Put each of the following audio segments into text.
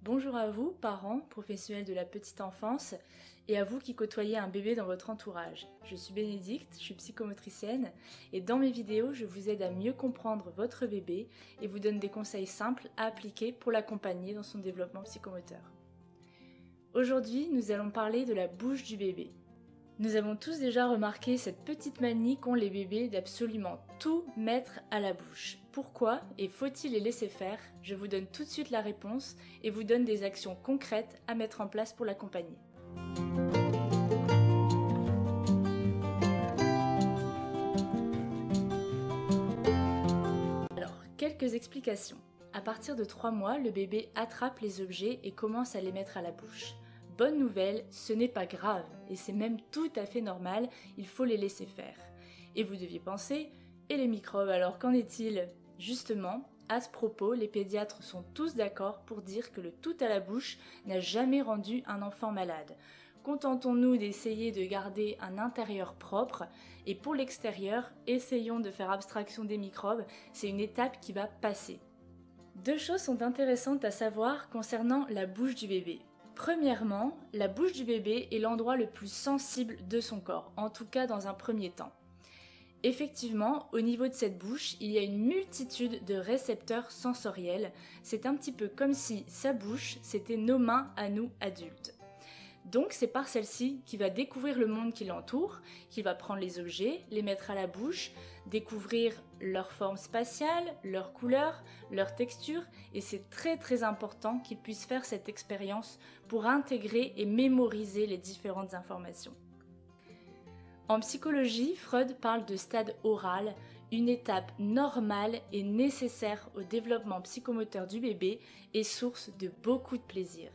Bonjour à vous, parents, professionnels de la petite enfance, et à vous qui côtoyez un bébé dans votre entourage. Je suis Bénédicte, je suis psychomotricienne, et dans mes vidéos, je vous aide à mieux comprendre votre bébé et vous donne des conseils simples à appliquer pour l'accompagner dans son développement psychomoteur. Aujourd'hui, nous allons parler de la bouche du bébé. Nous avons tous déjà remarqué cette petite manie qu'ont les bébés d'absolument tout mettre à la bouche. Pourquoi et faut-il les laisser faire? Je vous donne tout de suite la réponse et vous donne des actions concrètes à mettre en place pour l'accompagner. Alors, quelques explications. À partir de 3 mois, le bébé attrape les objets et commence à les mettre à la bouche. Bonne nouvelle, ce n'est pas grave et c'est même tout à fait normal, il faut les laisser faire. Et vous deviez penser, et les microbes alors qu'en est-il? Justement, à ce propos, les pédiatres sont tous d'accord pour dire que le tout à la bouche n'a jamais rendu un enfant malade. Contentons-nous d'essayer de garder un intérieur propre et pour l'extérieur, essayons de faire abstraction des microbes, c'est une étape qui va passer. Deux choses sont intéressantes à savoir concernant la bouche du bébé. Premièrement, la bouche du bébé est l'endroit le plus sensible de son corps, en tout cas dans un premier temps. Effectivement, au niveau de cette bouche, il y a une multitude de récepteurs sensoriels. C'est un petit peu comme si sa bouche, c'était nos mains à nous adultes. Donc c'est par celle-ci qu'il va découvrir le monde qui l'entoure, qu'il va prendre les objets, les mettre à la bouche, découvrir leur forme spatiale, leur couleur, leur texture, et c'est très important qu'il puisse faire cette expérience pour intégrer et mémoriser les différentes informations. En psychologie, Freud parle de stade oral, une étape normale et nécessaire au développement psychomoteur du bébé et source de beaucoup de plaisir.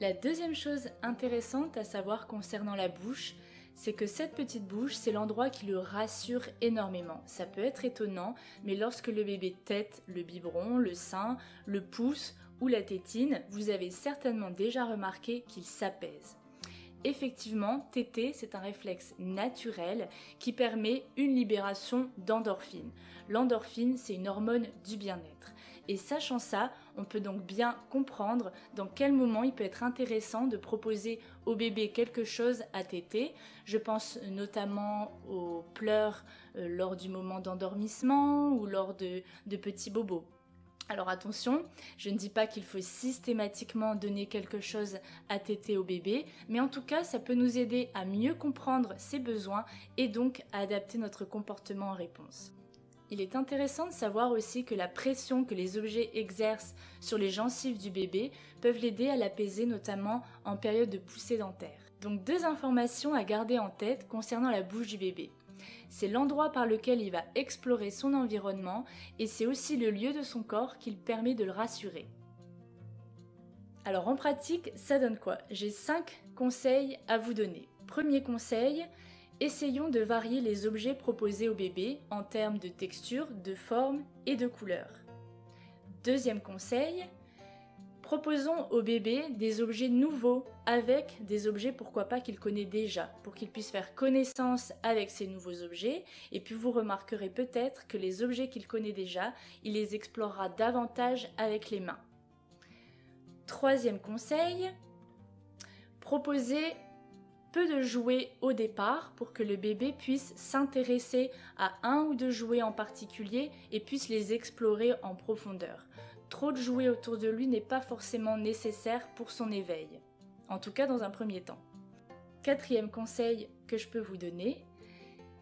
La deuxième chose intéressante à savoir concernant la bouche, c'est que cette petite bouche, c'est l'endroit qui le rassure énormément. Ça peut être étonnant, mais lorsque le bébé tète le biberon, le sein, le pouce ou la tétine, vous avez certainement déjà remarqué qu'il s'apaise. Effectivement, téter, c'est un réflexe naturel qui permet une libération d'endorphine. L'endorphine, c'est une hormone du bien-être. Et sachant ça, on peut donc bien comprendre dans quel moment il peut être intéressant de proposer au bébé quelque chose à téter. Je pense notamment aux pleurs lors du moment d'endormissement ou lors de petits bobos. Alors attention, je ne dis pas qu'il faut systématiquement donner quelque chose à téter au bébé, mais en tout cas ça peut nous aider à mieux comprendre ses besoins et donc à adapter notre comportement en réponse. Il est intéressant de savoir aussi que la pression que les objets exercent sur les gencives du bébé peuvent l'aider à l'apaiser, notamment en période de poussée dentaire. Donc 2 informations à garder en tête concernant la bouche du bébé. C'est l'endroit par lequel il va explorer son environnement et c'est aussi le lieu de son corps qui permet de le rassurer. Alors en pratique, ça donne quoi? J'ai 5 conseils à vous donner. Premier conseil, essayons de varier les objets proposés au bébé en termes de texture, de forme et de couleur. Deuxième conseil, proposons au bébé des objets nouveaux avec des objets pourquoi pas qu'il connaît déjà, pour qu'il puisse faire connaissance avec ces nouveaux objets et puis vous remarquerez peut-être que les objets qu'il connaît déjà, il les explorera davantage avec les mains. Troisième conseil, proposez peu de jouets au départ pour que le bébé puisse s'intéresser à un ou 2 jouets en particulier et puisse les explorer en profondeur. Trop de jouets autour de lui n'est pas forcément nécessaire pour son éveil, en tout cas dans un premier temps. Quatrième conseil que je peux vous donner,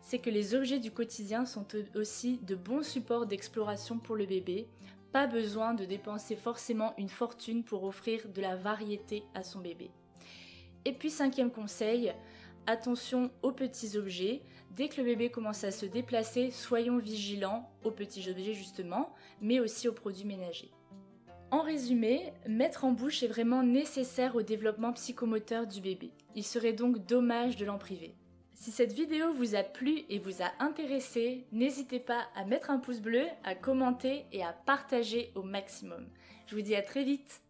c'est que les objets du quotidien sont aussi de bons supports d'exploration pour le bébé. Pas besoin de dépenser forcément une fortune pour offrir de la variété à son bébé. Et puis 5e conseil, attention aux petits objets. Dès que le bébé commence à se déplacer, soyons vigilants aux petits objets justement, mais aussi aux produits ménagers. En résumé, mettre en bouche est vraiment nécessaire au développement psychomoteur du bébé. Il serait donc dommage de l'en priver. Si cette vidéo vous a plu et vous a intéressé, n'hésitez pas à mettre un pouce bleu, à commenter et à partager au maximum. Je vous dis à très vite!